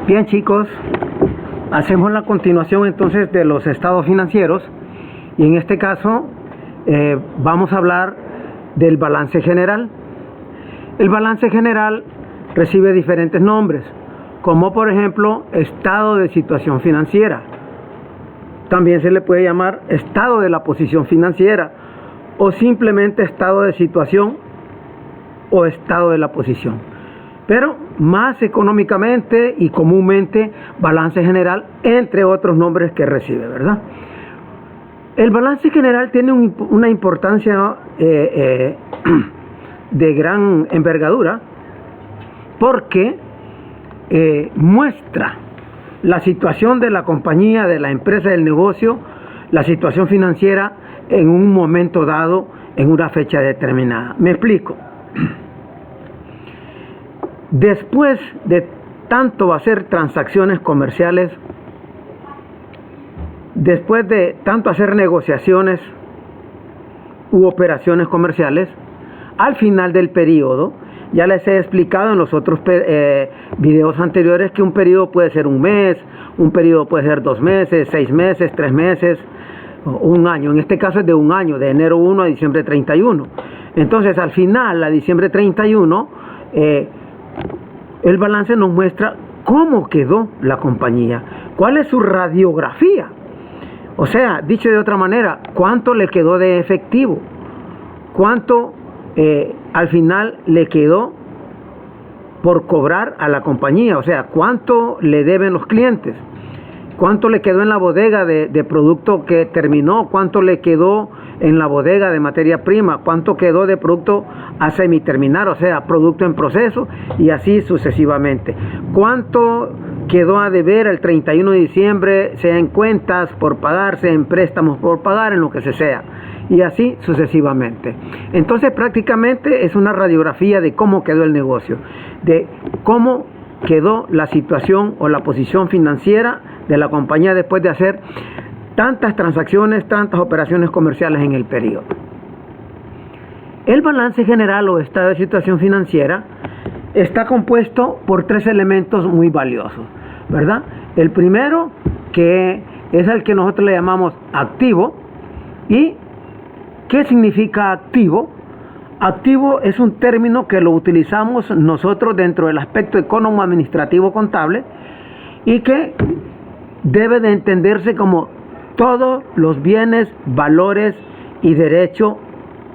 Bien, chicos, hacemos la continuación entonces de los estados financieros y en este caso vamos a hablar del balance general. El balance general recibe diferentes nombres, como por ejemplo estado de situación financiera. También se le puede llamar estado de la posición financiera o simplemente estado de situación o estado de la posición. Pero más económicamente y comúnmente balance general, entre otros nombres que recibe, ¿verdad? El balance general tiene una importancia de gran envergadura porque muestra la situación de la compañía, de la empresa, del negocio, la situación financiera en un momento dado, en una fecha determinada. Me explico. Después de tanto hacer transacciones comerciales, después de tanto hacer negociaciones u operaciones comerciales, al final del periodo, ya les he explicado en los otros videos anteriores que un periodo puede ser un mes, un periodo puede ser 2 meses, 6 meses, 3 meses, un año. En este caso es de un año, de enero 1 a diciembre 31. Entonces, al final, a diciembre 31, el balance nos muestra cómo quedó la compañía, cuál es su radiografía. O sea, dicho de otra manera, cuánto le quedó de efectivo, cuánto al final le quedó por cobrar a la compañía, o sea, cuánto le deben los clientes, cuánto le quedó en la bodega de producto que terminó, cuánto le quedó en la bodega de materia prima, cuánto quedó de producto a semiterminar, o sea, producto en proceso, y así sucesivamente. Cuánto quedó a deber el 31 de diciembre, sea en cuentas por pagar, sea en préstamos por pagar, en lo que sea, y así sucesivamente. Entonces prácticamente es una radiografía de cómo quedó el negocio, de cómo quedó la situación o la posición financiera de la compañía después de hacer tantas transacciones, tantas operaciones comerciales en el periodo. El balance general o estado de situación financiera está compuesto por 3 elementos muy valiosos, ¿verdad? El primero, que es el que nosotros le llamamos activo. ¿Y qué significa activo? Activo es un término que lo utilizamos nosotros dentro del aspecto económico-administrativo contable y que debe de entenderse como todos los bienes, valores y derechos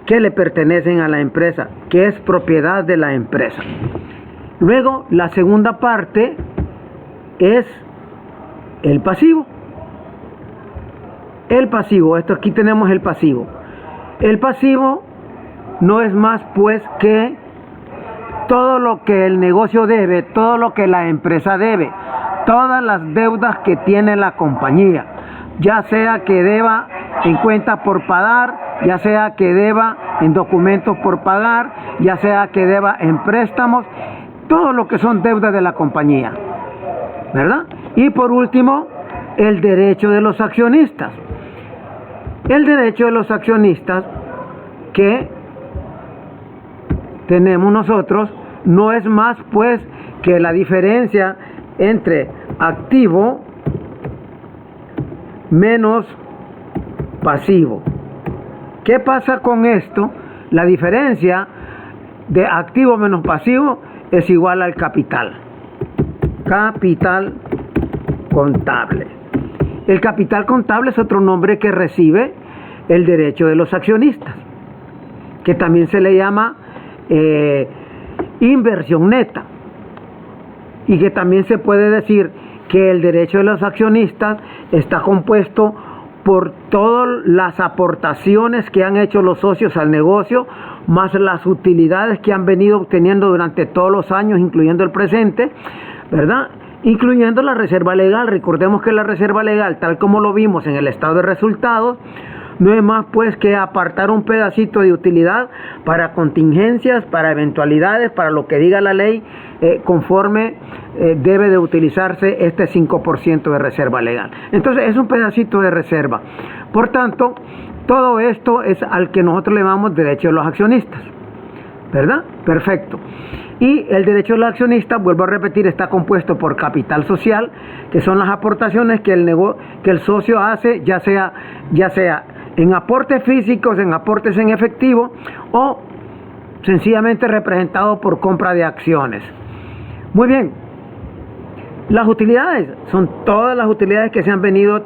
que le pertenecen a la empresa, que es propiedad de la empresa. Luego, la segunda parte es el pasivo. El pasivo, aquí tenemos el pasivo. El pasivo no es más pues que todo lo que el negocio debe, todo lo que la empresa debe, todas las deudas que tiene la compañía, ya sea que deba en cuenta por pagar, ya sea que deba en documentos por pagar, ya sea que deba en préstamos, todo lo que son deudas de la compañía, ¿verdad? Y por último, el derecho de los accionistas. El derecho de los accionistas que tenemos nosotros no es más pues que la diferencia entre activo menos pasivo. ¿Qué pasa con esto? La diferencia de activo menos pasivo es igual al capital. Capital contable. El capital contable es otro nombre que recibe el derecho de los accionistas, que también se le llama inversión neta, y que también se puede decir que el derecho de los accionistas está compuesto por todas las aportaciones que han hecho los socios al negocio, más las utilidades que han venido obteniendo durante todos los años, incluyendo el presente, ¿verdad? Incluyendo la reserva legal. Recordemos que la reserva legal, tal como lo vimos en el estado de resultados, no es más pues que apartar un pedacito de utilidad para contingencias, para eventualidades, para lo que diga la ley, conforme debe de utilizarse este 5% de reserva legal. Entonces es un pedacito de reserva. Por tanto, todo esto es al que nosotros le llamamos derecho de los accionistas. ¿verdad? Perfecto. Y el derecho del accionista, vuelvo a repetir, está compuesto por capital social, que son las aportaciones que el socio hace, ya sea en aportes físicos, en aportes en efectivo o sencillamente representado por compra de acciones. Muy bien. Las utilidades son todas las utilidades que se han venido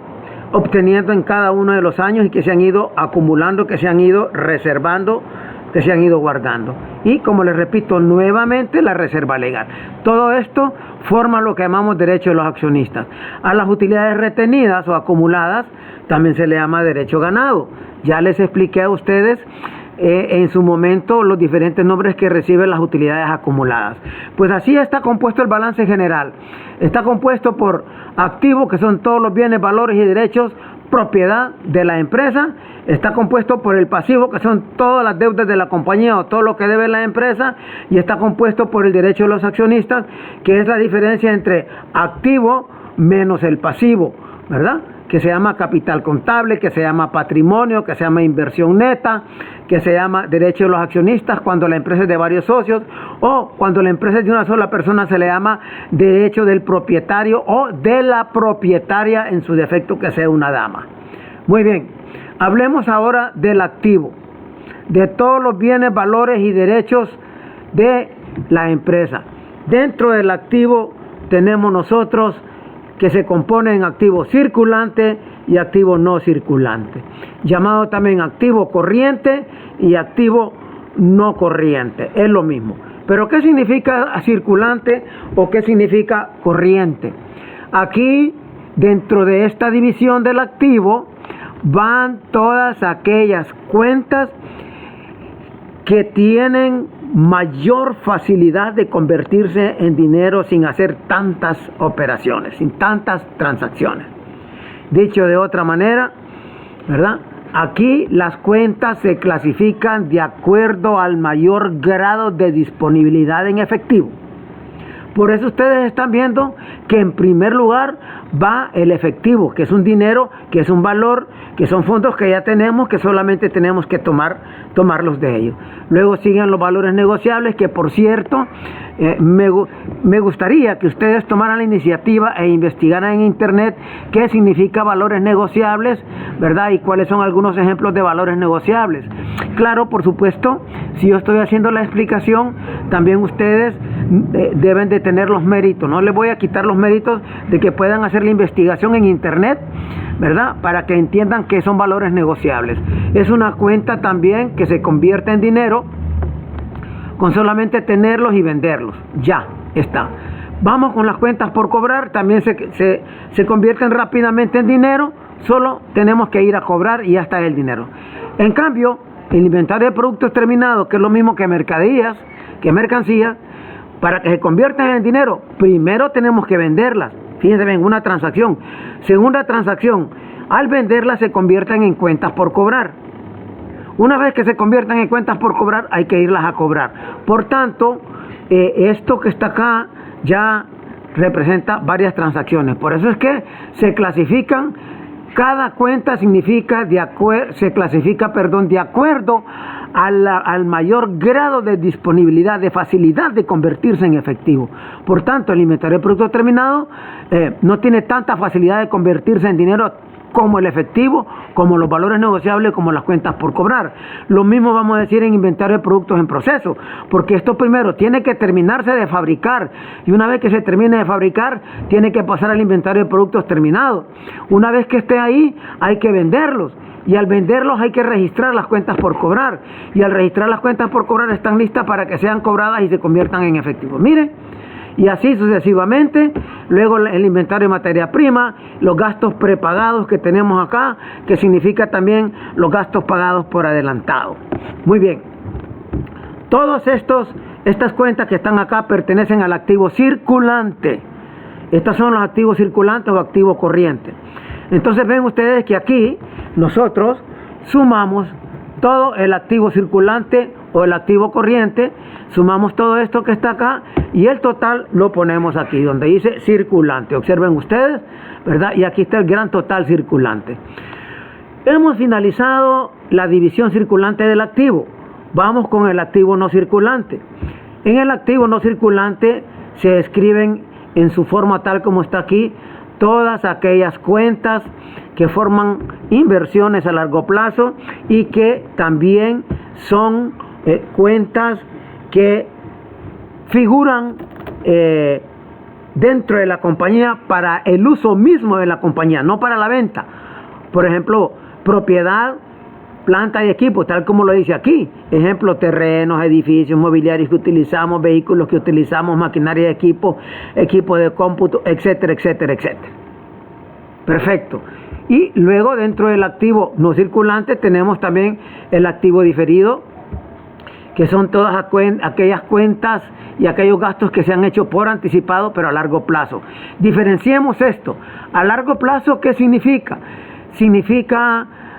obteniendo en cada uno de los años y que se han ido acumulando, que se han ido reservando, que se han ido guardando. Y como les repito nuevamente, la reserva legal. Todo esto forma lo que llamamos derecho de los accionistas. A las utilidades retenidas o acumuladas también se le llama derecho ganado. Ya les expliqué a ustedes en su momento los diferentes nombres que reciben las utilidades acumuladas. Pues así está compuesto el balance general. Está compuesto por activos, que son todos los bienes, valores y derechos, propiedad de la empresa. Está compuesto por el pasivo, que son todas las deudas de la compañía o todo lo que debe la empresa. Y está compuesto por el derecho de los accionistas, que es la diferencia entre activo menos el pasivo, ¿verdad? Que se llama capital contable, que se llama patrimonio, que se llama inversión neta, que se llama derecho de los accionistas cuando la empresa es de varios socios, o cuando la empresa es de una sola persona se le llama derecho del propietario o de la propietaria, en su defecto que sea una dama. Muy bien, hablemos ahora del activo, de todos los bienes, valores y derechos de la empresa. Dentro del activo tenemos nosotros que se compone en activo circulante y activo no circulante, llamado también activo corriente y activo no corriente, es lo mismo. Pero ¿qué significa circulante o qué significa corriente? Aquí, dentro de esta división del activo, van todas aquellas cuentas que tienen mayor facilidad de convertirse en dinero sin hacer tantas operaciones, sin tantas transacciones. Dicho de otra manera, ¿verdad? Aquí las cuentas se clasifican de acuerdo al mayor grado de disponibilidad en efectivo. Por eso ustedes están viendo que en primer lugar va el efectivo, que es un dinero, que es un valor, que son fondos que ya tenemos, que solamente tenemos que tomarlos de ellos. Luego siguen los valores negociables, que por cierto, me gustaría que ustedes tomaran la iniciativa e investigaran en internet qué significa valores negociables, ¿verdad? Y cuáles son algunos ejemplos de valores negociables. Claro, por supuesto, si yo estoy haciendo la explicación, también ustedes deben de tener los méritos. No les voy a quitar los méritos de que puedan hacer la investigación en internet, ¿verdad? Para que entiendan qué son valores negociables. Es una cuenta también que se convierte en dinero con solamente tenerlos y venderlos. Ya está. Vamos con las cuentas por cobrar. También se convierten rápidamente en dinero. Solo tenemos que ir a cobrar y ya está el dinero. En cambio, el inventario de productos terminados, que es lo mismo que mercancías, para que se conviertan en dinero, primero tenemos que venderlas. Fíjense bien, una transacción. Segunda transacción, al venderlas se convierten en cuentas por cobrar. Una vez que se conviertan en cuentas por cobrar, hay que irlas a cobrar. Por tanto, esto que está acá ya representa varias transacciones. Por eso es que se clasifican, cada cuenta se clasifica de acuerdo al mayor grado de disponibilidad, de facilidad de convertirse en efectivo. Por tanto, el inventario de producto terminado no tiene tanta facilidad de convertirse en dinero como el efectivo, como los valores negociables, como las cuentas por cobrar. Lo mismo vamos a decir en inventario de productos en proceso, porque esto primero tiene que terminarse de fabricar, y una vez que se termine de fabricar, tiene que pasar al inventario de productos terminados. Una vez que esté ahí, hay que venderlos, y al venderlos hay que registrar las cuentas por cobrar, y al registrar las cuentas por cobrar están listas para que sean cobradas y se conviertan en efectivo. Miren, y así sucesivamente. Luego el inventario de materia prima, los gastos prepagados que tenemos acá, que significa también los gastos pagados por adelantado. Muy bien, todos estas cuentas que están acá pertenecen al activo circulante. Estos son los activos circulantes o activos corrientes. Entonces ven ustedes que aquí nosotros sumamos todo el activo circulante o el activo corriente, sumamos todo esto que está acá y el total lo ponemos aquí donde dice circulante. Observen ustedes, ¿verdad? Y aquí está el gran total circulante. Hemos finalizado la división circulante del activo. Vamos con el activo no circulante. En el activo no circulante se describen en su forma tal como está aquí todas aquellas cuentas que forman inversiones a largo plazo y que también son cuentas que figuran dentro de la compañía para el uso mismo de la compañía, no para la venta. Por ejemplo, propiedad, planta y equipo, tal como lo dice aquí. Ejemplo, terrenos, edificios, mobiliarios que utilizamos, vehículos que utilizamos, maquinaria y equipo de cómputo, etcétera, etcétera, etcétera. Perfecto. Y luego dentro del activo no circulante tenemos también el activo diferido, que son todas aquellas cuentas y aquellos gastos que se han hecho por anticipado, pero a largo plazo. Diferenciemos esto. A largo plazo, ¿qué significa?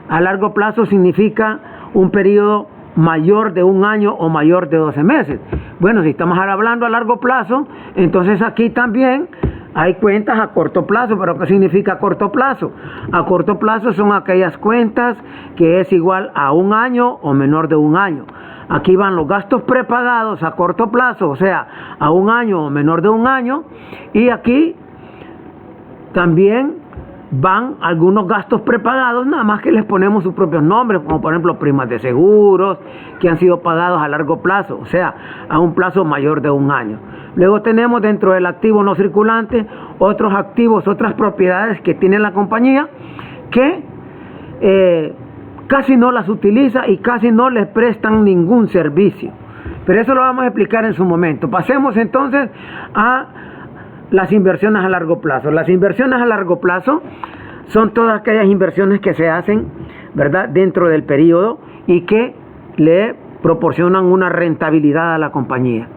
A largo plazo significa un periodo mayor de un año o mayor de 12 meses. Bueno, si estamos hablando a largo plazo, entonces aquí también hay cuentas a corto plazo. ¿Pero qué significa a corto plazo? A corto plazo son aquellas cuentas que es igual a un año o menor de un año. Aquí van los gastos prepagados a corto plazo, o sea, a un año o menor de un año. Y aquí también van algunos gastos prepagados, nada más que les ponemos sus propios nombres, como por ejemplo primas de seguros, que han sido pagados a largo plazo, o sea, a un plazo mayor de un año. Luego tenemos dentro del activo no circulante otros activos, otras propiedades que tiene la compañía que casi no las utiliza y casi no les prestan ningún servicio. Pero eso lo vamos a explicar en su momento. Pasemos entonces a las inversiones a largo plazo. Las inversiones a largo plazo son todas aquellas inversiones que se hacen, ¿verdad?, dentro del periodo y que le proporcionan una rentabilidad a la compañía,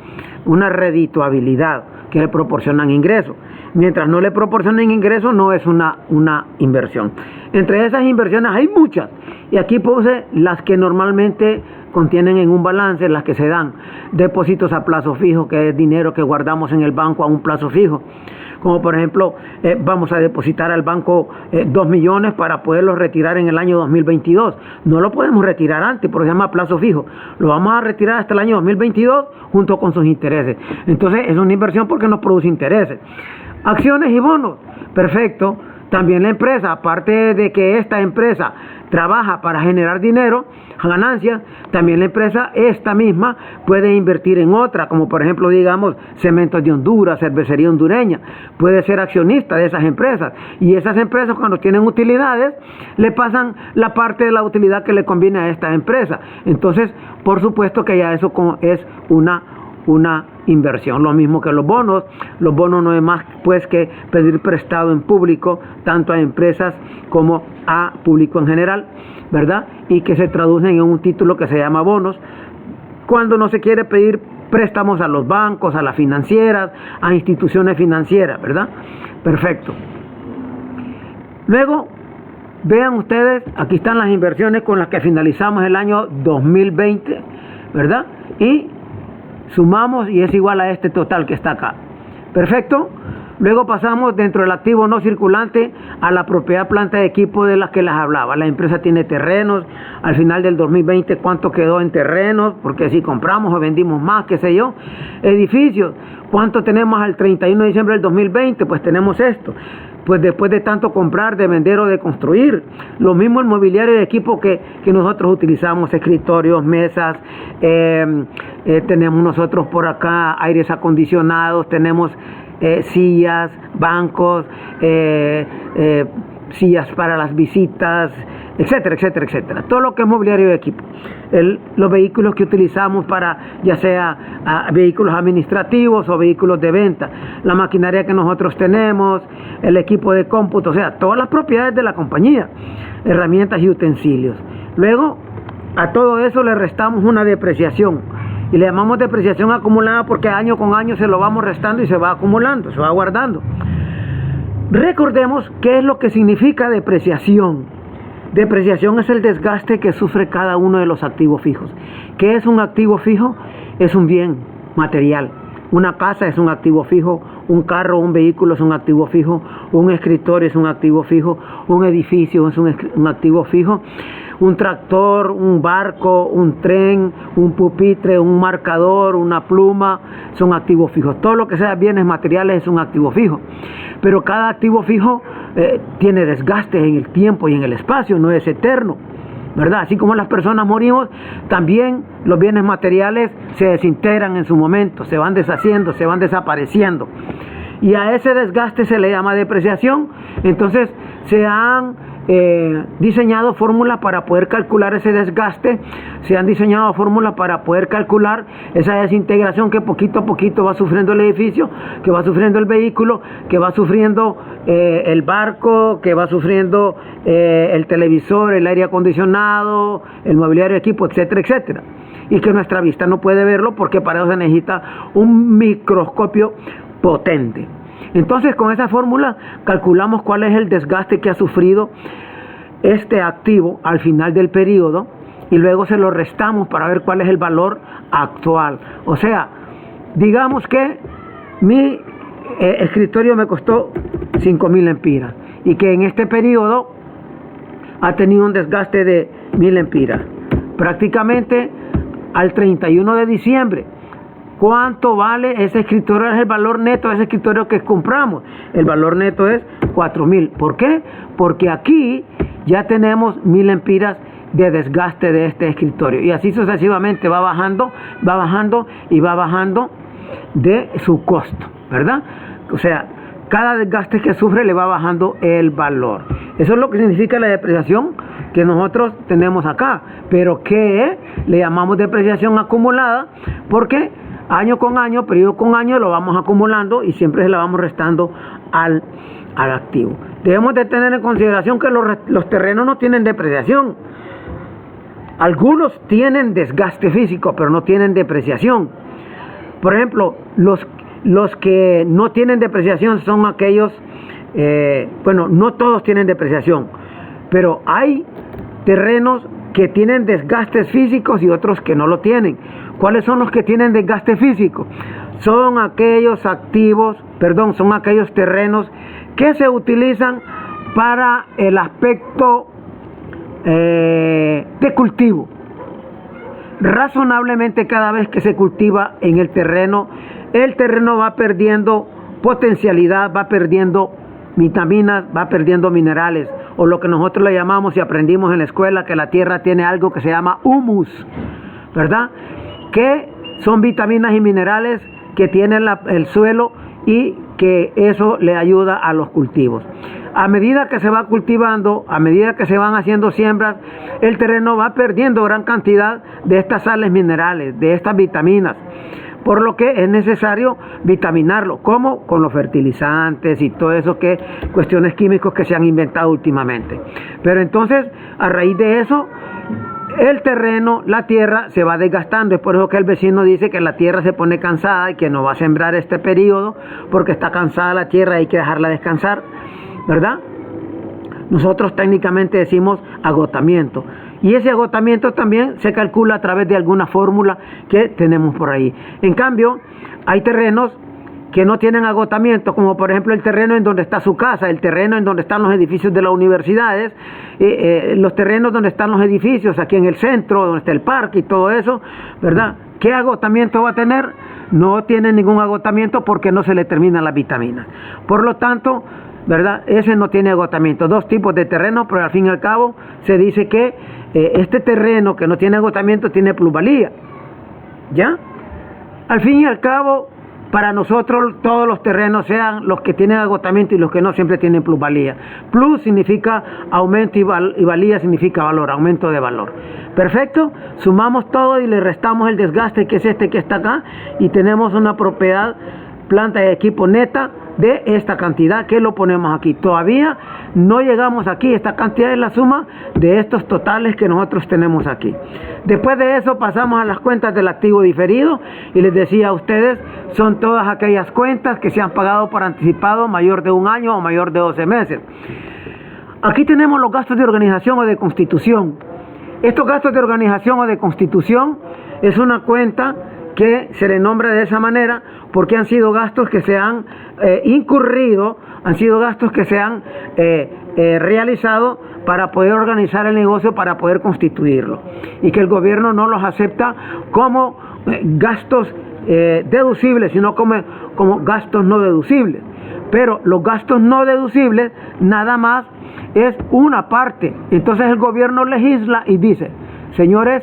una redituabilidad, que le proporcionan ingresos. Mientras no le proporcionen ingresos, no es una inversión. Entre esas inversiones hay muchas, y aquí puse las que normalmente contienen en un balance, las que se dan: depósitos a plazo fijo, que es dinero que guardamos en el banco a un plazo fijo. Como por ejemplo, vamos a depositar al banco 2 millones para poderlos retirar en el año 2022. No lo podemos retirar antes, porque se llama plazo fijo. Lo vamos a retirar hasta el año 2022 junto con sus intereses. Entonces es una inversión porque nos produce intereses. Acciones y bonos, perfecto. También la empresa, aparte de que esta empresa trabaja para generar dinero, ganancias, también la empresa esta misma puede invertir en otra, como por ejemplo, digamos, Cementos de Honduras, Cervecería Hondureña, puede ser accionista de esas empresas, y esas empresas, cuando tienen utilidades, le pasan la parte de la utilidad que le conviene a esta empresa. Entonces, por supuesto que ya eso es una inversión. Lo mismo que los bonos. Los bonos no es más pues que pedir prestado en público, tanto a empresas como a público en general, ¿verdad? Y que se traducen en un título que se llama bonos, cuando no se quiere pedir préstamos a los bancos, a las financieras, a instituciones financieras, ¿verdad? Perfecto. Luego, vean ustedes, aquí están las inversiones con las que finalizamos el año 2020, ¿verdad? Y sumamos y es igual a este total que está acá. Perfecto. Luego pasamos dentro del activo no circulante a la propiedad, planta de equipo de las que les hablaba. La empresa tiene terrenos. Al final del 2020, ¿cuánto quedó en terrenos? Porque si compramos o vendimos más, qué sé yo. Edificios. ¿Cuánto tenemos al 31 de diciembre del 2020? Pues tenemos esto. Pues después de tanto comprar, de vender o de construir. Lo mismo el mobiliario de equipo que nosotros utilizamos, escritorios, mesas, tenemos nosotros por acá aires acondicionados, tenemos sillas, bancos, sillas para las visitas, etcétera, etcétera, etcétera. Todo lo que es mobiliario de equipo. Los vehículos que utilizamos para, ya sea vehículos administrativos o vehículos de venta, la maquinaria que nosotros tenemos, el equipo de cómputo, o sea, todas las propiedades de la compañía, herramientas y utensilios. Luego, a todo eso le restamos una depreciación, y le llamamos depreciación acumulada porque año con año se lo vamos restando y se va acumulando, se va guardando. Recordemos qué es lo que significa depreciación. Depreciación es el desgaste que sufre cada uno de los activos fijos. ¿Qué es un activo fijo? Es un bien material, Una casa es un activo fijo, un carro, un vehículo es un activo fijo, un escritorio es un activo fijo, un edificio es un activo fijo, un tractor, un barco, un tren, un pupitre, un marcador, una pluma, son activos fijos. Todo lo que sea bienes materiales es un activo fijo. Pero cada activo fijo tiene desgastes en el tiempo y en el espacio, no es eterno, ¿verdad? Así como las personas morimos, también los bienes materiales se desintegran en su momento, se van deshaciendo, se van desapareciendo. Y a ese desgaste se le llama depreciación. Entonces se han diseñado fórmulas para poder calcular ese desgaste, se han diseñado fórmulas para poder calcular esa desintegración que poquito a poquito va sufriendo el edificio, que va sufriendo el vehículo, que va sufriendo el barco, que va sufriendo el televisor, el aire acondicionado, el mobiliario de equipo, etcétera, etcétera. Y que nuestra vista no puede verlo porque para eso se necesita un microscopio potente. Entonces, con esa fórmula calculamos cuál es el desgaste que ha sufrido este activo al final del periodo y luego se lo restamos para ver cuál es el valor actual. O sea, digamos que mi escritorio me costó 5.000 lempiras y que en este periodo ha tenido un desgaste de 1.000 lempiras. Prácticamente al 31 de diciembre. ¿Cuánto vale ese escritorio? Es el valor neto de ese escritorio que compramos. El valor neto es 4.000. ¿Por qué? Porque aquí ya tenemos 1.000 lempiras de desgaste de este escritorio. Y así sucesivamente va bajando y va bajando de su costo, ¿verdad? O sea, cada desgaste que sufre le va bajando el valor. Eso es lo que significa la depreciación que nosotros tenemos acá. Pero ¿qué le llamamos depreciación acumulada? Porque año con año, periodo con año, lo vamos acumulando y siempre se la vamos restando al activo. Debemos de tener en consideración que los terrenos no tienen depreciación. Algunos tienen desgaste físico, pero no tienen depreciación. Por ejemplo, los que no tienen depreciación son aquellos, no todos tienen depreciación, pero hay terrenos que tienen desgastes físicos y otros que no lo tienen. ¿Cuáles son los que tienen desgaste físico? Son aquellos son aquellos terrenos que se utilizan para el aspecto de cultivo. Razonablemente cada vez que se cultiva en el terreno va perdiendo potencialidad, va perdiendo vitaminas, va perdiendo minerales, o lo que nosotros le llamamos y aprendimos en la escuela, que la tierra tiene algo que se llama humus, ¿verdad? Que son vitaminas y minerales que tiene el suelo y que eso le ayuda a los cultivos. A medida que se va cultivando, a medida que se van haciendo siembras, el terreno va perdiendo gran cantidad de estas sales minerales, de estas vitaminas, por lo que es necesario vitaminarlo. ¿Cómo? Con los fertilizantes y todo eso, cuestiones químicas que se han inventado últimamente. Pero entonces, a raíz de eso, el terreno, la tierra, se va desgastando. Es por eso que el vecino dice que la tierra se pone cansada y que no va a sembrar este periodo porque está cansada la tierra y hay que dejarla descansar, ¿verdad? Nosotros técnicamente decimos agotamiento. Y ese agotamiento también se calcula a través de alguna fórmula que tenemos por ahí. En cambio, hay terrenos que no tienen agotamiento, como por ejemplo el terreno en donde está su casa, el terreno en donde están los edificios de las universidades, los terrenos donde están los edificios, aquí en el centro, donde está el parque y todo eso, ¿verdad? ¿Qué agotamiento va a tener? No tiene ningún agotamiento porque no se le terminan las vitaminas. Por lo tanto, ¿verdad? Ese no tiene agotamiento. Dos tipos de terreno, pero al fin y al cabo se dice que este terreno que no tiene agotamiento tiene plusvalía. ¿Ya? Al fin y al cabo, para nosotros todos los terrenos, sean los que tienen agotamiento y los que no, siempre tienen plusvalía. Plus significa aumento y valía significa valor, aumento de valor. Perfecto, sumamos todo y le restamos el desgaste, que es este que está acá, y tenemos una propiedad, planta de equipo neta de esta cantidad que lo ponemos aquí. Todavía no llegamos aquí. Esta cantidad es la suma de estos totales que nosotros tenemos aquí. Después de eso pasamos a las cuentas del activo diferido, y les decía a ustedes, son todas aquellas cuentas que se han pagado por anticipado mayor de un año o mayor de 12 meses. Aquí tenemos los gastos de organización o de constitución. Estos gastos de organización o de constitución es una cuenta que se le nombra de esa manera porque han sido gastos que se han incurrido, han sido gastos que se han realizado para poder organizar el negocio, para poder constituirlo, y que el gobierno no los acepta como gastos deducibles, sino como gastos no deducibles. Pero los gastos no deducibles nada más es una parte. Entonces el gobierno legisla y dice: señores,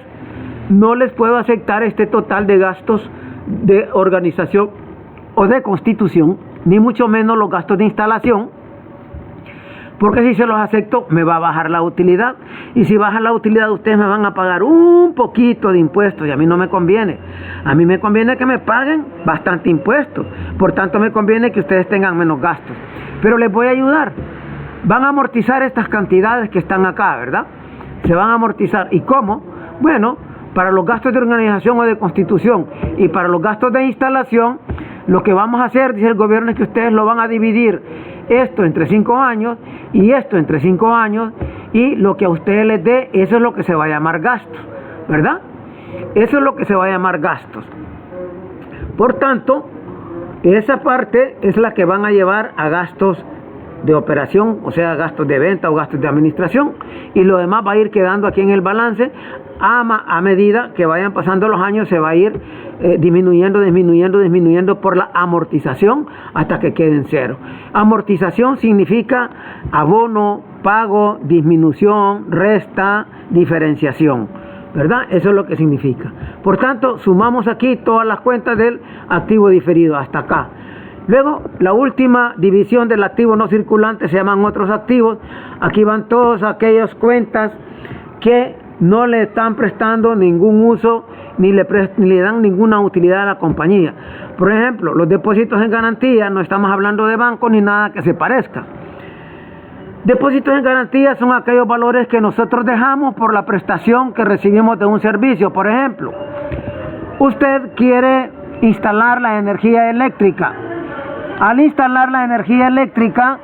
no les puedo aceptar este total de gastos de organización o de constitución, ni mucho menos los gastos de instalación, porque si se los acepto me va a bajar la utilidad, y si baja la utilidad ustedes me van a pagar un poquito de impuestos, y a mí no me conviene. A mí me conviene que me paguen bastante impuestos, por tanto me conviene que ustedes tengan menos gastos, pero les voy a ayudar. Van a amortizar estas cantidades que están acá, ¿verdad? Se van a amortizar. ¿Y cómo? Bueno, para los gastos de organización o de constitución y para los gastos de instalación, lo que vamos a hacer, dice el gobierno, es que ustedes lo van a dividir esto entre 5 años y esto entre 5 años, y lo que a ustedes les dé, eso es lo que se va a llamar gastos, ¿verdad? Eso es lo que se va a llamar gastos. Por tanto, esa parte es la que van a llevar a gastos de operación, o sea, gastos de venta o gastos de administración, y lo demás va a ir quedando aquí en el balance. A medida que vayan pasando los años se va a ir disminuyendo por la amortización hasta que quede en cero. Amortización significa abono, pago, disminución, resta, diferenciación, ¿verdad? Eso es lo que significa. Por tanto, sumamos aquí todas las cuentas del activo diferido hasta acá. Luego, la última división del activo no circulante se llaman otros activos. Aquí van todas aquellas cuentas que no le están prestando ningún uso ni le dan ninguna utilidad a la compañía. Por ejemplo, los depósitos en garantía, no estamos hablando de bancos ni nada que se parezca. Depósitos en garantía son aquellos valores que nosotros dejamos por la prestación que recibimos de un servicio. Por ejemplo, usted quiere instalar la energía eléctrica. Al instalar la energía eléctrica,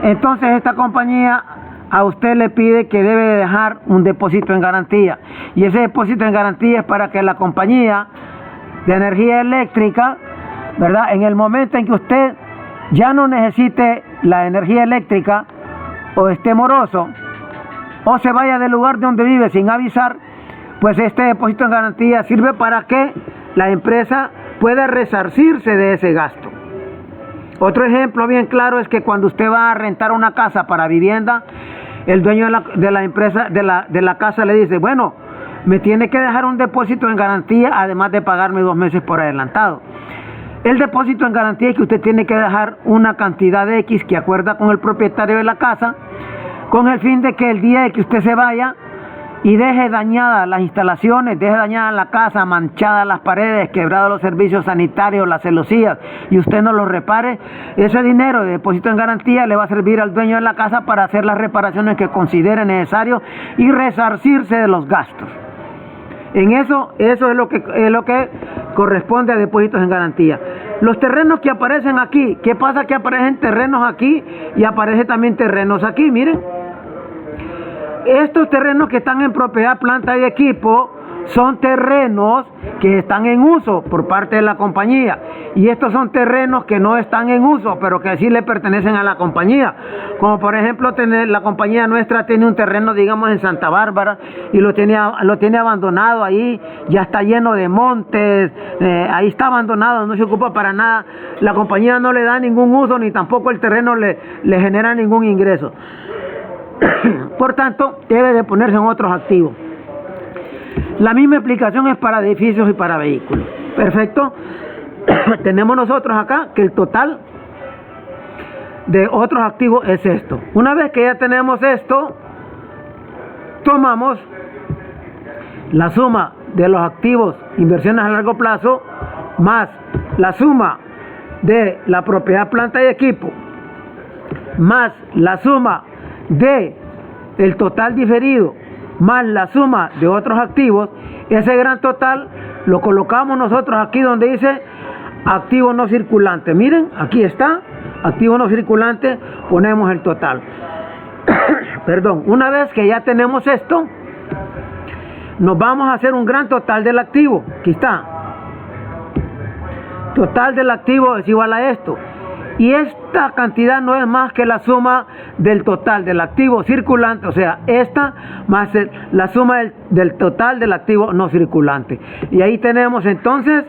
entonces esta compañía a usted le pide que debe dejar un depósito en garantía, y ese depósito en garantía es para que la compañía de energía eléctrica, ¿verdad?, en el momento en que usted ya no necesite la energía eléctrica, o esté moroso, o se vaya del lugar de donde vive sin avisar, pues este depósito en garantía sirve para que la empresa pueda resarcirse de ese gasto. Otro ejemplo bien claro es que cuando usted va a rentar una casa para vivienda, el dueño de la empresa, de la casa, le dice: bueno, me tiene que dejar un depósito en garantía, además de pagarme 2 meses por adelantado. El depósito en garantía es que usted tiene que dejar una cantidad de X que acuerda con el propietario de la casa, con el fin de que el día de que usted se vaya y deje dañadas las instalaciones, deje dañada la casa, manchadas las paredes, quebrados los servicios sanitarios, las celosías, y usted no los repare, ese dinero de depósito en garantía le va a servir al dueño de la casa para hacer las reparaciones que considere necesario y resarcirse de los gastos. Eso es lo que corresponde a depósitos en garantía. Los terrenos que aparecen aquí, ¿qué pasa? Que aparecen terrenos aquí y aparecen también terrenos aquí, miren. Estos terrenos que están en propiedad, planta y equipo son terrenos que están en uso por parte de la compañía, y estos son terrenos que no están en uso pero que sí le pertenecen a la compañía, como por ejemplo la compañía nuestra tiene un terreno, digamos, en Santa Bárbara, y lo tiene abandonado ahí, ya está lleno de montes, ahí está abandonado, no se ocupa para nada, la compañía no le da ningún uso ni tampoco el terreno le genera ningún ingreso. Por tanto, debe de ponerse en otros activos. La misma explicación es para edificios y para vehículos. Perfecto. Tenemos nosotros acá que el total de otros activos es esto. Una vez que ya tenemos esto, tomamos la suma de los activos, inversiones a largo plazo, más la suma de la propiedad, planta y equipo, más la suma de el total diferido, más la suma de otros activos. Ese gran total lo colocamos nosotros aquí donde dice activo no circulante. Miren, aquí está, activo no circulante, ponemos el total. Perdón, una vez que ya tenemos esto, nos vamos a hacer un gran total del activo. Aquí está. Total del activo es igual a esto. Y esta cantidad no es más que la suma del total del activo circulante, o sea, esta más la suma del total del activo no circulante. Y ahí tenemos entonces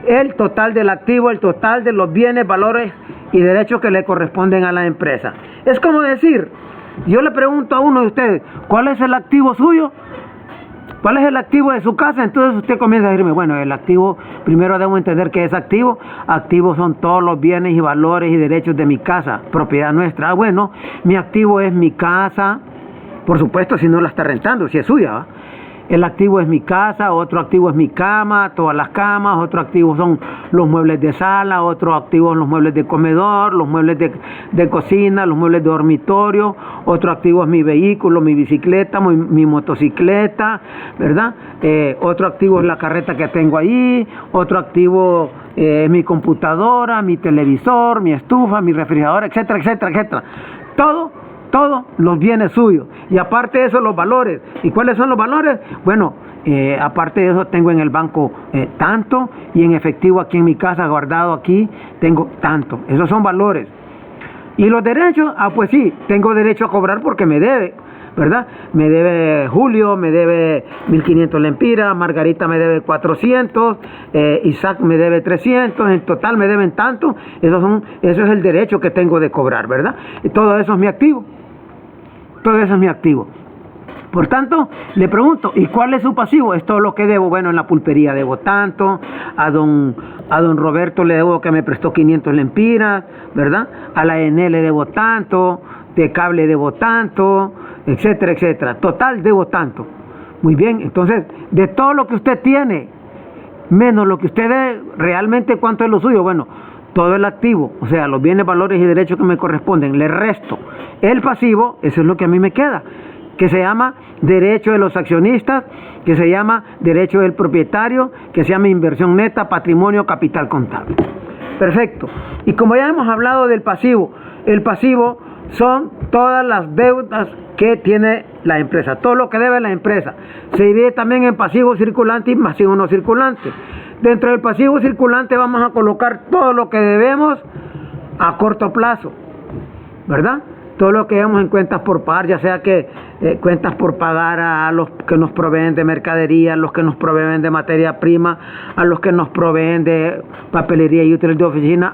el total del activo, el total de los bienes, valores y derechos que le corresponden a la empresa. Es como decir, yo le pregunto a uno de ustedes, ¿cuál es el activo suyo? ¿Cuál es el activo de su casa? Entonces usted comienza a decirme, bueno, el activo, primero debo entender qué es activo. Activos son todos los bienes y valores y derechos de mi casa, propiedad nuestra. Ah, bueno, mi activo es mi casa, por supuesto si no la está rentando, si es suya, ¿va? El activo es mi casa, otro activo es mi cama, todas las camas, otro activo son los muebles de sala, otro activo son los muebles de comedor, los muebles de cocina, los muebles de dormitorio, otro activo es mi vehículo, mi bicicleta, mi motocicleta, ¿verdad? Otro activo es la carreta que tengo ahí, otro activo es mi computadora, mi televisor, mi estufa, mi refrigerador, etcétera, etcétera, etcétera. Todos los bienes suyos. Y aparte de eso, los valores. ¿Y cuáles son los valores? Bueno, aparte de eso, tengo en el banco tanto, y en efectivo aquí en mi casa, guardado aquí, tengo tanto. Esos son valores. ¿Y los derechos? Ah, pues sí, tengo derecho a cobrar porque me debe, ¿verdad? Me debe Julio, me debe 1.500 lempiras, Margarita me debe 400, Isaac me debe 300, en total me deben tanto. Eso es el derecho que tengo de cobrar, ¿verdad? Y todo eso es mi activo. Todo eso es mi activo. Por tanto, le pregunto, ¿y cuál es su pasivo? Es todo lo que debo. Bueno, en la pulpería debo tanto, a don Roberto le debo que me prestó 500 lempiras, ¿verdad? A la ENE le debo tanto, de cable debo tanto, etcétera, etcétera. Total debo tanto. Muy bien, entonces, de todo lo que usted tiene, menos lo que usted debe, realmente ¿cuánto es lo suyo? Bueno, todo el activo, o sea, los bienes, valores y derechos que me corresponden, le resto el pasivo, eso es lo que a mí me queda, que se llama derecho de los accionistas, que se llama derecho del propietario, que se llama inversión neta, patrimonio, capital contable. Perfecto. Y como ya hemos hablado del pasivo, el pasivo son todas las deudas que tiene la empresa, todo lo que debe la empresa. Se divide también en pasivo circulante y pasivo no circulante. Dentro del pasivo circulante vamos a colocar todo lo que debemos a corto plazo, ¿verdad? Todo lo que debemos en cuentas por pagar, ya sea que cuentas por pagar a los que nos proveen de mercadería, a los que nos proveen de materia prima, a los que nos proveen de papelería y útiles de oficina,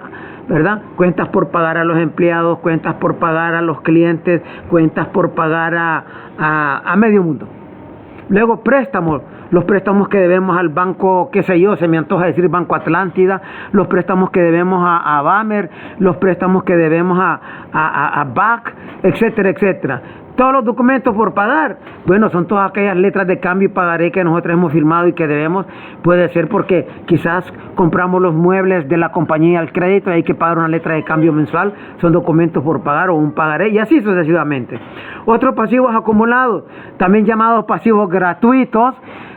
¿verdad? Cuentas por pagar a los empleados, cuentas por pagar a los clientes, cuentas por pagar a medio mundo. Luego préstamos, los préstamos que debemos al banco, qué sé yo, se me antoja decir Banco Atlántida, los préstamos que debemos a Bamer, los préstamos que debemos a BAC, etcétera, etcétera. Todos los documentos por pagar, bueno, son todas aquellas letras de cambio y pagaré que nosotros hemos firmado y que debemos. Puede ser porque quizás compramos los muebles de la compañía al crédito y hay que pagar una letra de cambio mensual, son documentos por pagar o un pagaré, y así sucesivamente. Otros pasivos acumulados, también llamados pasivos gratuitos,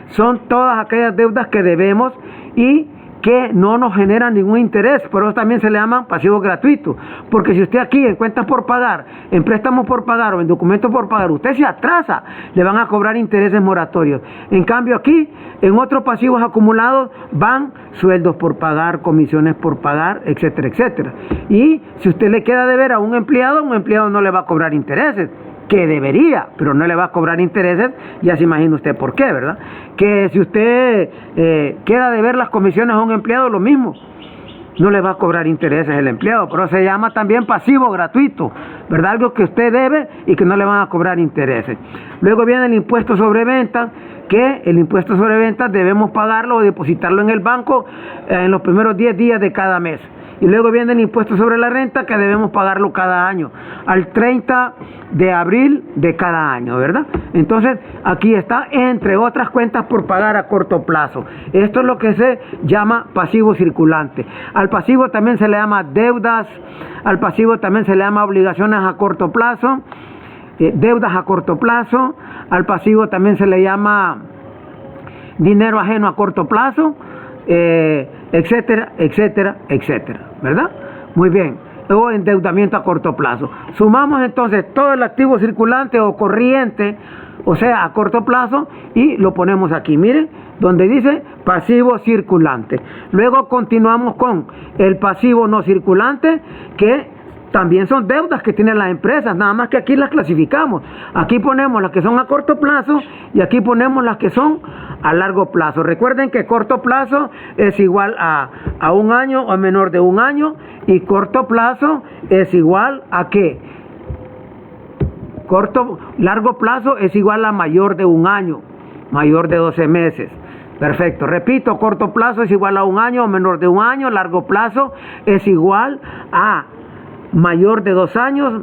son todas aquellas deudas que debemos y que no nos generan ningún interés, por eso también se le llaman pasivos gratuitos, porque si usted aquí en cuentas por pagar, en préstamos por pagar o en documentos por pagar, usted se atrasa, le van a cobrar intereses moratorios. En cambio aquí, en otros pasivos acumulados, van sueldos por pagar, comisiones por pagar, etcétera, etcétera. Y si usted le queda de ver a un empleado no le va a cobrar intereses, que debería, pero no le va a cobrar intereses, ya se imagina usted por qué, ¿verdad? Que si usted queda de ver las comisiones a un empleado, lo mismo, no le va a cobrar intereses el empleado, pero se llama también pasivo gratuito, ¿verdad? Algo que usted debe y que no le van a cobrar intereses. Luego viene el impuesto sobre ventas, que el impuesto sobre ventas debemos pagarlo o depositarlo en el banco en los primeros 10 días de cada mes. Y luego viene el impuesto sobre la renta, que debemos pagarlo cada año, al 30 de abril de cada año, ¿verdad? Entonces, aquí está, entre otras cuentas por pagar a corto plazo. Esto es lo que se llama pasivo circulante. Al pasivo también se le llama deudas, al pasivo también se le llama obligaciones a corto plazo, deudas a corto plazo, al pasivo también se le llama dinero ajeno a corto plazo, etcétera, etcétera, etcétera, ¿verdad? Muy bien. o endeudamiento a corto plazo. Sumamos entonces todo el activo circulante o corriente, o sea, a corto plazo, y lo ponemos aquí, miren, donde dice pasivo circulante. Luego continuamos con el pasivo no circulante, que también son deudas que tienen las empresas, nada más que aquí las clasificamos. Aquí ponemos las que son a corto plazo y aquí ponemos las que son a largo plazo. Recuerden que corto plazo es igual a un año o menor de un año, y corto plazo es igual a ¿qué? Largo plazo es igual a mayor de un año, mayor de 12 meses. Perfecto, repito, corto plazo es igual a un año o menor de un año, largo plazo es igual a mayor de 2 años,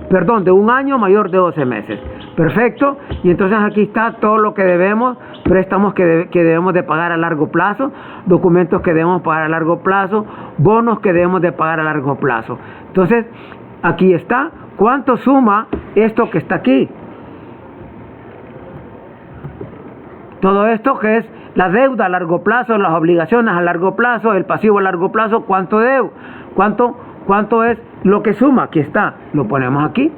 perdón, de un año, mayor de 12 meses. Perfecto, y entonces aquí está todo lo que debemos, préstamos que debemos de pagar a largo plazo, documentos que debemos pagar a largo plazo, bonos que debemos de pagar a largo plazo. Entonces, aquí está, ¿cuánto suma esto que está aquí? Todo esto que es la deuda a largo plazo, las obligaciones a largo plazo, el pasivo a largo plazo, ¿cuánto debo? ¿Cuánto es lo que suma? Aquí está, lo ponemos aquí,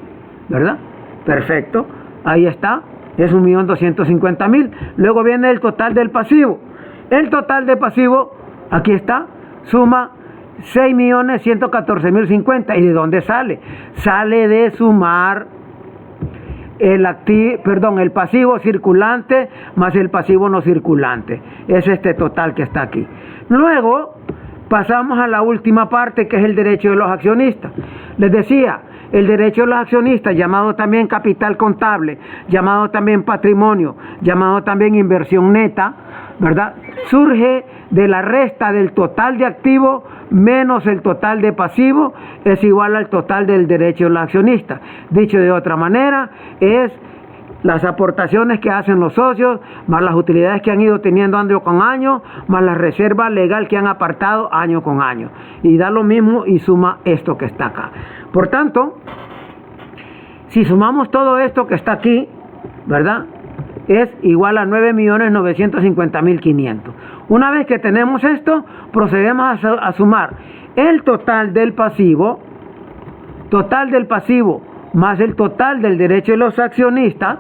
¿verdad? Perfecto, ahí está, es 1.250.000. Luego viene el total del pasivo. El total de pasivo, aquí está, suma 6.114.050. ¿Y de dónde sale? Sale de sumar el pasivo circulante más el pasivo no circulante. Es este total que está aquí. Luego pasamos a la última parte, que es el derecho de los accionistas. Les decía, el derecho de los accionistas, llamado también capital contable, llamado también patrimonio, llamado también inversión neta, ¿verdad? Surge de la resta del total de activo menos el total de pasivo, es igual al total del derecho de los accionistas. Dicho de otra manera, es las aportaciones que hacen los socios, más las utilidades que han ido teniendo año con año, más la reserva legal que han apartado año con año. Y da lo mismo y suma esto que está acá. Por tanto, si sumamos todo esto que está aquí, ¿verdad?, es igual a 9.950.500. Una vez que tenemos esto, procedemos a sumar el total del pasivo más el total del derecho de los accionistas,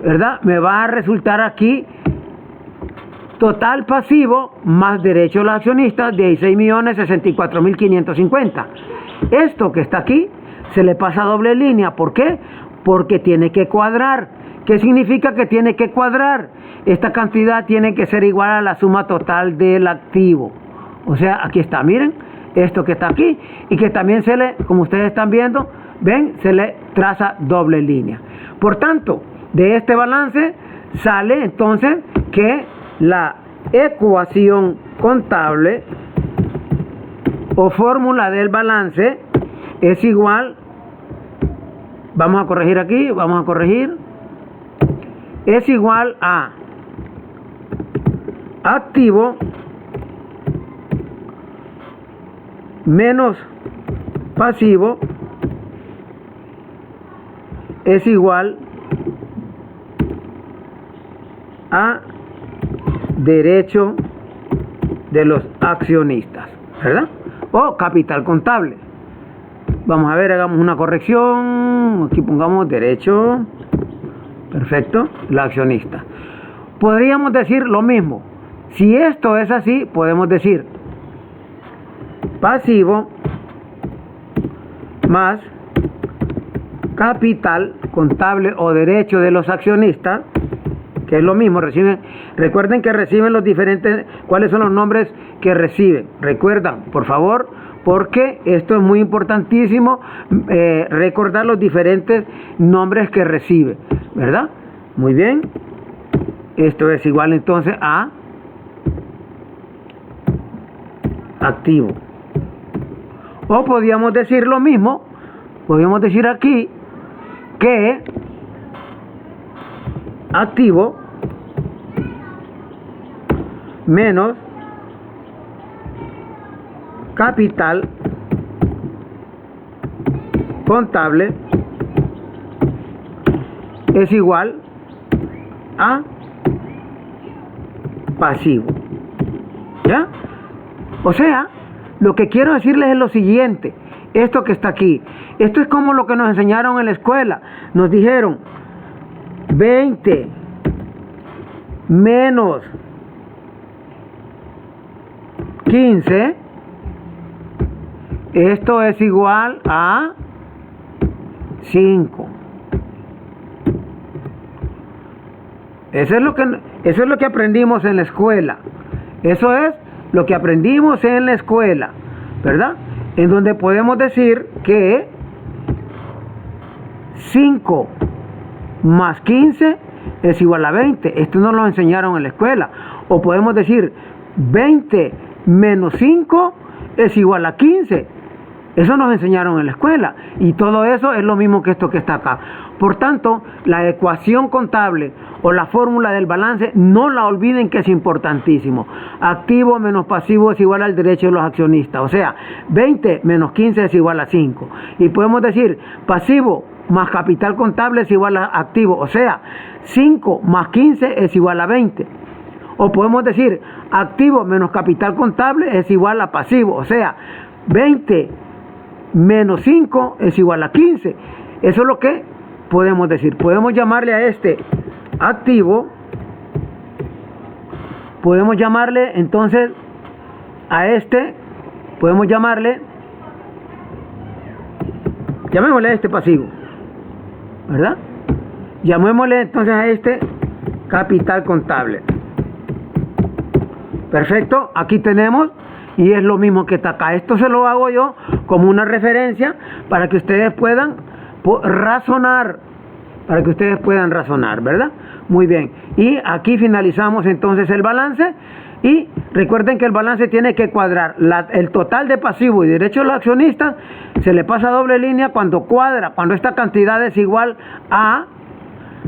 ¿verdad? Me va a resultar aquí total pasivo más derecho de los accionistas de 16.064.550. Esto que está aquí se le pasa a doble línea. ¿Por qué? Porque tiene que cuadrar. ¿Qué significa que tiene que cuadrar? Esta cantidad tiene que ser igual a la suma total del activo. O sea, aquí está, miren, esto que está aquí, y que también se le, como ustedes están viendo, ven, se le traza doble línea. Por tanto, de este balance sale entonces que la ecuación contable o fórmula del balance es igual, vamos a corregir aquí, es igual a activo menos pasivo es igual a derecho de los accionistas, ¿verdad? O capital contable. Vamos a ver, hagamos una corrección. Aquí pongamos derecho. Perfecto, el accionista. Podríamos decir lo mismo. Si esto es así, podemos decir pasivo más capital contable o derecho de los accionistas, que es lo mismo. Recuerden que reciben los diferentes, ¿cuáles son los nombres que reciben? Recuerdan, por favor, porque esto es muy importantísimo, recordar los diferentes nombres que recibe, ¿verdad? Muy bien, esto es igual entonces a activo. O podríamos decir lo mismo, podríamos decir aquí que activo menos capital contable es igual a pasivo. ¿Ya? O sea, lo que quiero decirles es lo siguiente. esto que está aquí. Esto es como lo que nos enseñaron en la escuela. Nos dijeron 20 menos 15, esto es igual a 5. Eso es lo que aprendimos en la escuela. Eso es lo que aprendimos en la escuela, ¿verdad? En donde podemos decir que 5 más 15 es igual a 20. Esto nos lo enseñaron en la escuela. O podemos decir 20 menos 5 es igual a 15. Eso nos enseñaron en la escuela. Y todo eso es lo mismo que esto que está acá. Por tanto, la ecuación contable o la fórmula del balance, no la olviden, que es importantísimo. Activo menos pasivo es igual al derecho de los accionistas. O sea, 20 menos 15 es igual a 5. Y podemos decir, pasivo más capital contable es igual a activo. O sea, 5 más 15 es igual a 20. O podemos decir, activo menos capital contable es igual a pasivo. O sea, 20 menos 5 es igual a 15. Eso es lo que podemos decir. Podemos llamarle a este activo. Podemos llamarle entonces a este, llamémosle a este pasivo, ¿verdad? Llamémosle entonces a este capital contable. Perfecto, aquí tenemos, y es lo mismo que está acá. Esto se lo hago yo como una referencia para que ustedes puedan razonar, ¿verdad? Muy bien, y aquí finalizamos entonces el balance. Y recuerden que el balance tiene que cuadrar el total de pasivo y derecho de los accionistas. Se le pasa doble línea cuando cuadra, cuando esta cantidad es igual a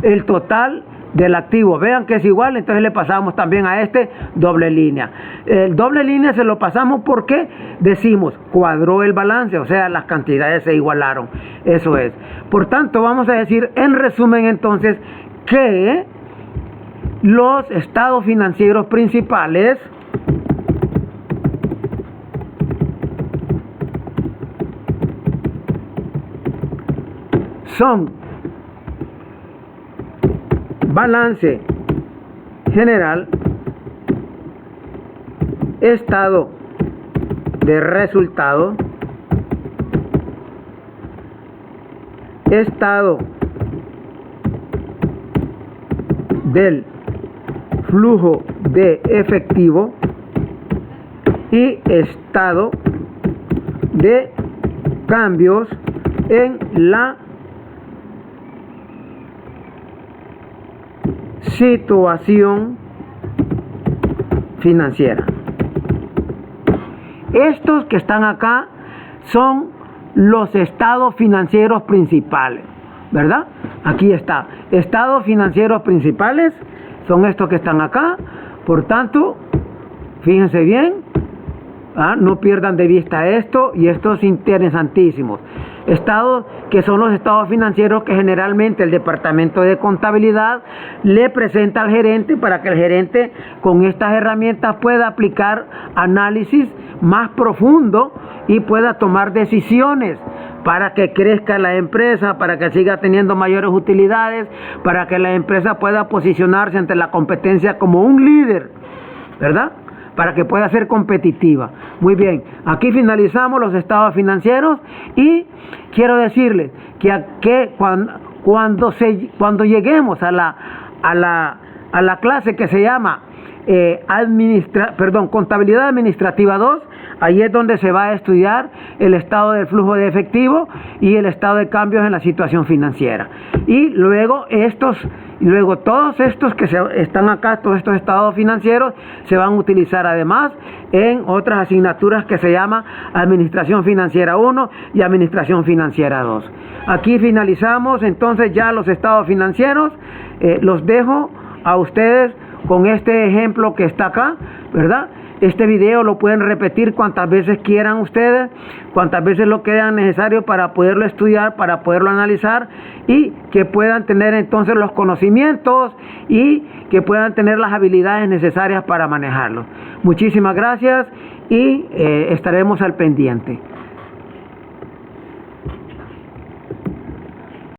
el total del activo. Vean que es igual, entonces le pasamos también a este doble línea. El doble línea se lo pasamos porque decimos cuadró el balance, o sea, las cantidades se igualaron. Eso es. Por tanto, vamos a decir en resumen entonces que los estados financieros principales son balance general, estado de resultado, estado del flujo de efectivo y estado de cambios en la situación financiera. Estos que están acá son los estados financieros principales, ¿verdad? Aquí está, estados financieros principales son estos que están acá. Por tanto, fíjense bien, no pierdan de vista esto, y esto es interesantísimo. Estados que son los estados financieros que generalmente el departamento de contabilidad le presenta al gerente para que el gerente con estas herramientas pueda aplicar análisis más profundo y pueda tomar decisiones para que crezca la empresa, para que siga teniendo mayores utilidades, para que la empresa pueda posicionarse ante la competencia como un líder, ¿verdad? Para que pueda ser competitiva. Muy bien, aquí finalizamos los estados financieros, y quiero decirles que cuando lleguemos a la clase que se llama Contabilidad Administrativa 2, ahí es donde se va a estudiar el estado del flujo de efectivo y el estado de cambios en la situación financiera. Y luego todos estos que están acá, todos estos estados financieros, se van a utilizar además en otras asignaturas que se llama Administración Financiera 1 y Administración Financiera 2. Aquí finalizamos entonces ya los estados financieros. Los dejo a ustedes con este ejemplo que está acá, ¿verdad? Este video lo pueden repetir cuantas veces quieran ustedes, cuantas veces lo crean necesario para poderlo estudiar, para poderlo analizar, y que puedan tener entonces los conocimientos y que puedan tener las habilidades necesarias para manejarlo. Muchísimas gracias, y estaremos al pendiente.